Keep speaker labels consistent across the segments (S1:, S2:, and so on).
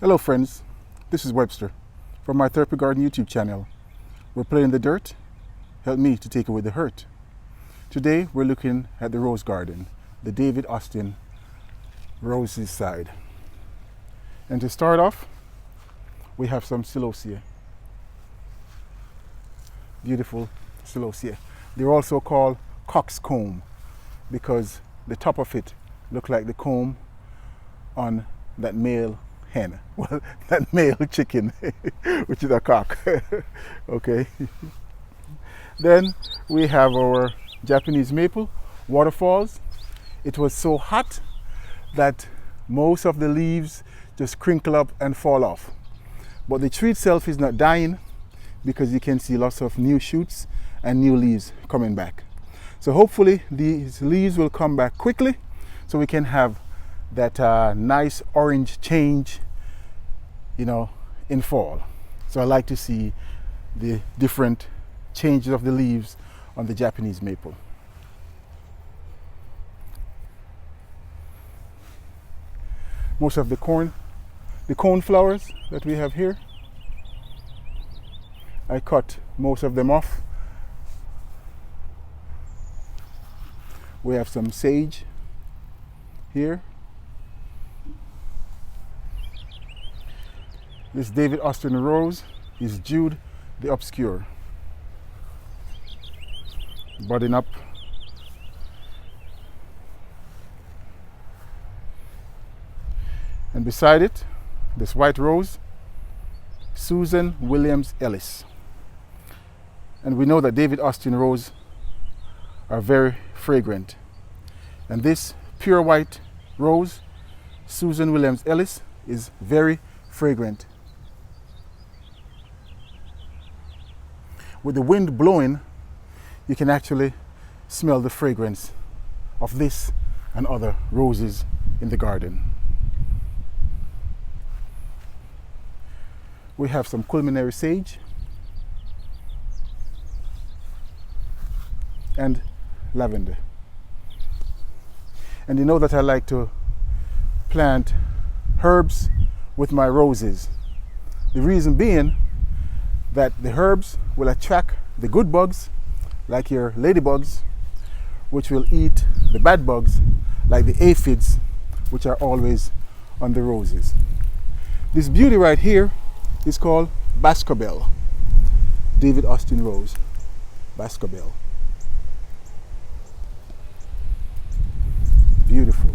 S1: Hello friends, this is Webster from my Therapy Garden YouTube channel. We're playing the dirt, help me to take away the hurt. Today we're looking at the rose garden, the David Austin roses side. And to start off, we have some Celosia. Beautiful Celosia. They're also called coxcomb because the top of it look like the comb on that male hen. Well, that male chicken, which is a cock. Okay. Then we have our Japanese maple, Waterfalls. It was so hot that most of the leaves just crinkle up and fall off. But the tree itself is not dying because you can see lots of new shoots and new leaves coming back. So hopefully these leaves will come back quickly so we can have that nice orange change, in fall. So I like to see the different changes of the leaves on the Japanese maple. Most of the cone flowers that we have here, I cut most of them off. We have some sage here. This David Austin rose is Jude the Obscure. Budding up. And beside it, this white rose, Susan Williams Ellis. And we know that David Austin rose are very fragrant. And this pure white rose, Susan Williams Ellis, is very fragrant. With the wind blowing, you can actually smell the fragrance of this and other roses in the garden. We have some culinary sage and lavender. And you know that I like to plant herbs with my roses. The reason being that the herbs will attract the good bugs, like your ladybugs, which will eat the bad bugs, like the aphids, which are always on the roses. This beauty right here is called Baskerville. David Austin rose, Baskerville. Beautiful.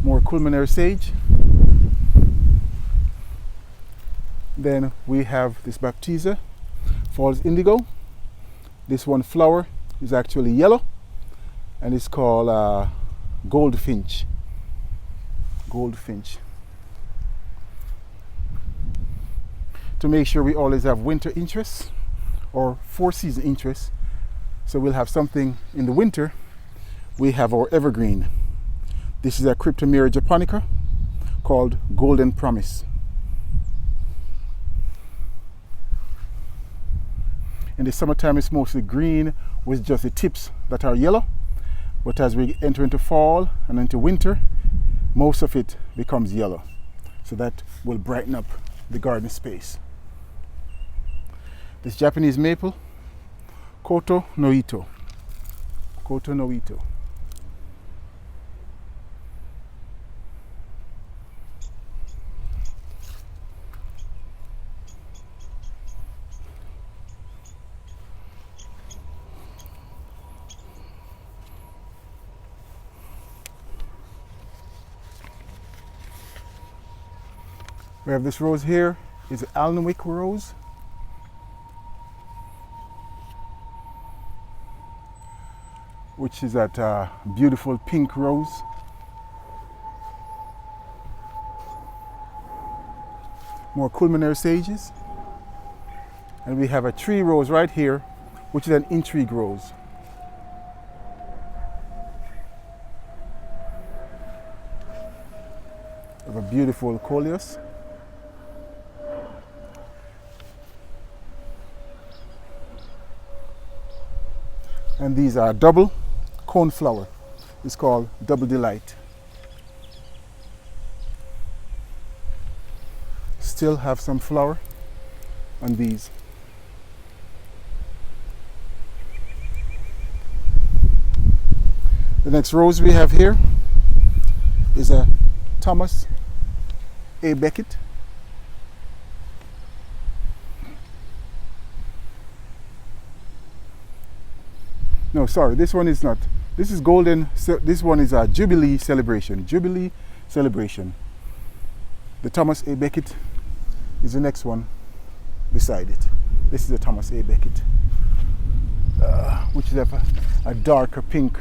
S1: More culinary sage. Then we have this Baptisia, falls indigo. This one flower is actually yellow and it's called goldfinch. Goldfinch. To make sure we always have winter interests or 4-season interests, so we'll have something in the winter. We have our evergreen. This is a Cryptomera japonica called Golden Promise. In the summertime it's mostly green with just the tips that are yellow, but as we enter into fall and into winter, most of it becomes yellow. So that will brighten up the garden space. This Japanese maple, Koto no Ito. Koto no Ito. We have this rose here, is an Alnwick rose. Which is that beautiful pink rose. More culinary sages. And we have a tree rose right here, which is an intrigue rose. We have a beautiful coleus. And these are double coneflower. It's called Double Delight. still have some flower on these. The next rose we have here is a Thomas A. Becket. No, sorry, this one is not. This is golden. This one is a Jubilee celebration. Jubilee celebration. The Thomas A. Becket is the next one beside it. This is a Thomas A. Becket, which is a darker pink,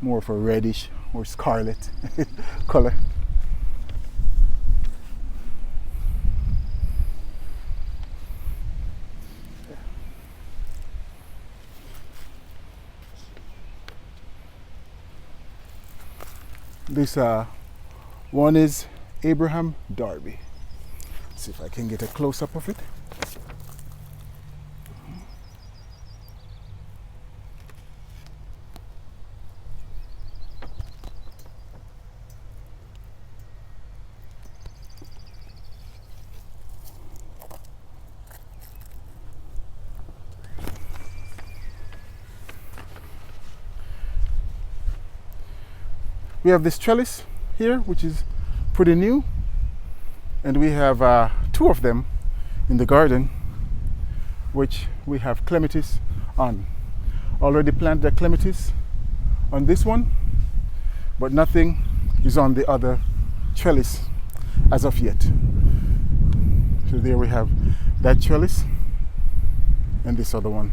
S1: more of a reddish or scarlet color. This one is Abraham Darby. Let's see if I can get a close-up of it. We have this trellis here, which is pretty new, and we have two of them in the garden, which we have clematis on. Already planted a clematis on this one, but nothing is on the other trellis as of yet. So there we have that trellis and this other one,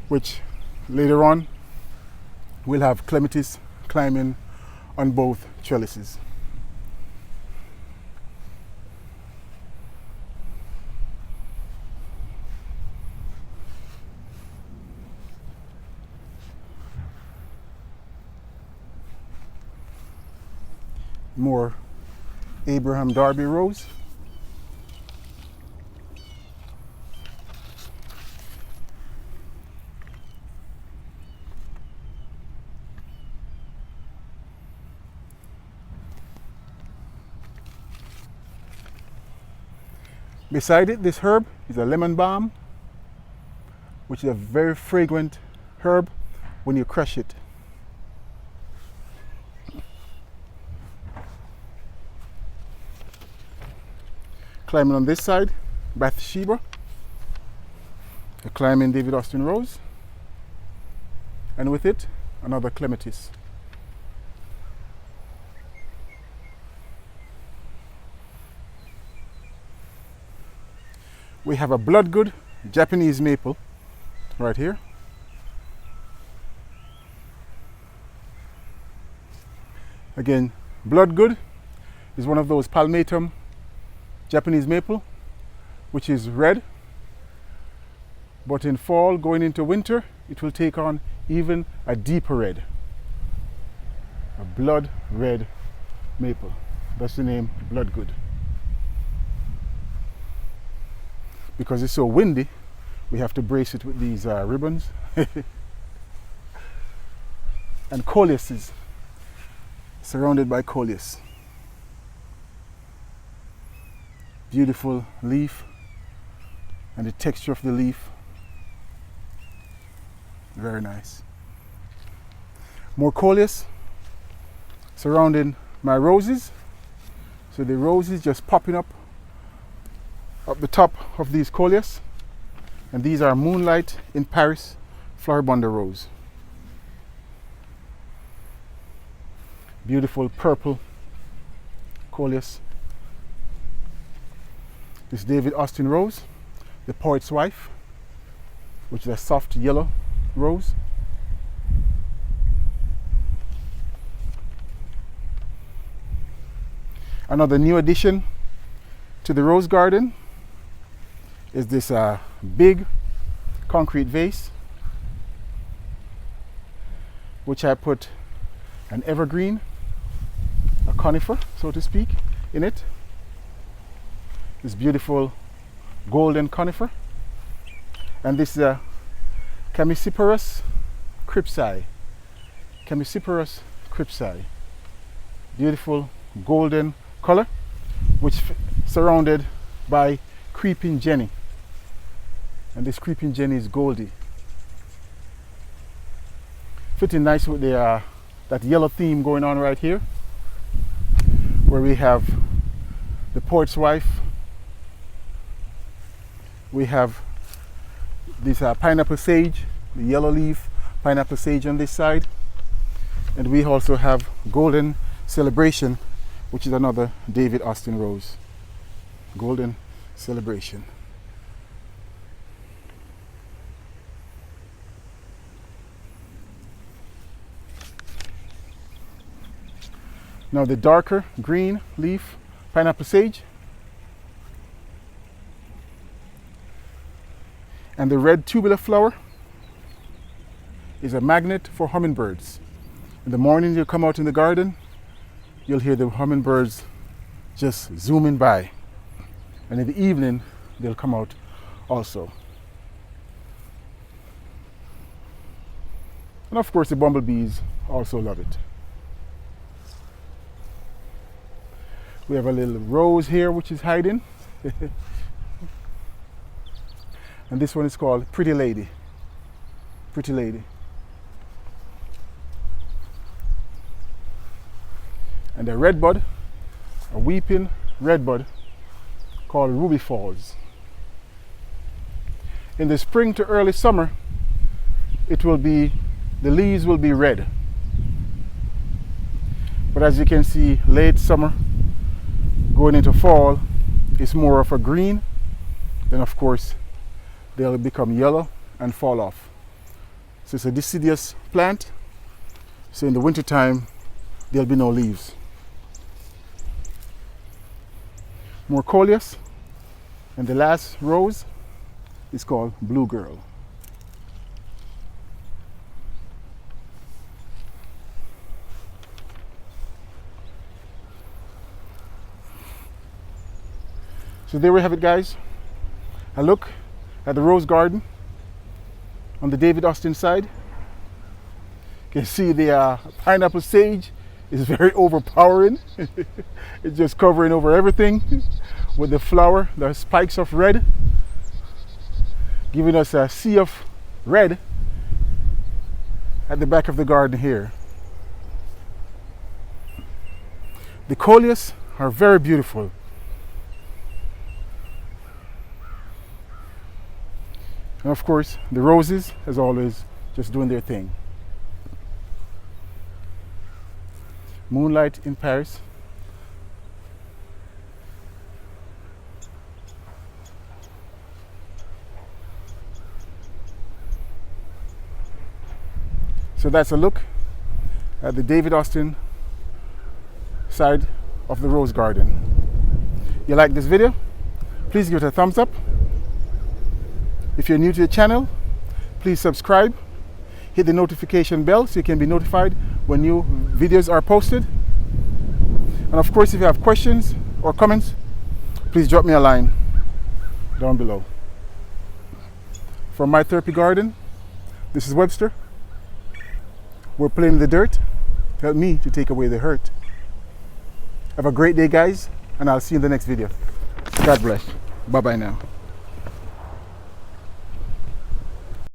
S1: which later on we'll have clematis climbing on both trellises. More Abraham Darby rose. Beside it, this herb is a lemon balm, which is a very fragrant herb when you crush it. Climbing on this side, Bathsheba, a climbing David Austin rose, and with it, another clematis. We have a bloodgood Japanese maple right here. Again, bloodgood is one of those palmatum Japanese maple, which is red, but in fall going into winter it will take on even a deeper red, a blood red maple. That's the name, bloodgood. Because it's so windy, we have to brace it with these ribbons. And coleuses, surrounded by coleus. Beautiful leaf, and the texture of the leaf, very nice. More coleus surrounding my roses. So the roses just popping up the top of these coleus, and these are Moonlight in Paris Floribunda rose. Beautiful purple coleus. This David Austin rose, the poet's wife, which is a soft yellow rose. Another new addition to the rose garden is this big concrete vase, which I put an evergreen, a conifer, so to speak, in it. This beautiful golden conifer. And this is a Chamaecyparis crypsi. Chamaecyparis crypsi. Beautiful golden color, which surrounded by creeping Jenny. And this creeping Jenny is Goldie. Fitting nice with the that yellow theme going on right here, where we have the poet's wife. We have this pineapple sage, the yellow leaf pineapple sage on this side. And we also have Golden Celebration, which is another David Austin rose. Golden Celebration. Now the darker green leaf pineapple sage and the red tubular flower is a magnet for hummingbirds. In the morning you come out in the garden, you'll hear the hummingbirds just zooming by. And in the evening, they'll come out also. And of course, the bumblebees also love it. We have a little rose here which is hiding. And this one is called Pretty Lady. Pretty Lady. And a redbud, a weeping redbud called Ruby Falls. In the spring to early summer, the leaves will be red. But as you can see, late summer, going into fall, it's more of a green. Then of course, they'll become yellow and fall off. So it's a deciduous plant. So in the winter time, there'll be no leaves. More coleus, and the last rose is called Blue Girl. So there we have it, guys. A look at the rose garden on the David Austin side. You can see the pineapple sage is very overpowering. It's just covering over everything with the flower, the spikes of red, giving us a sea of red at the back of the garden here. The coleus are very beautiful. And of course, the roses, as always, just doing their thing. Moonlight in Paris. So that's a look at the David Austin side of the rose garden. You like this video? Please give it a thumbs up. If you're new to the channel, please subscribe. Hit the notification bell so you can be notified when new videos are posted. And of course, if you have questions or comments, please drop me a line down below. From My Therapy Garden, this is Webster. We're playing in the dirt. Help me to take away the hurt. Have a great day, guys, and I'll see you in the next video. God bless. Bye-bye now.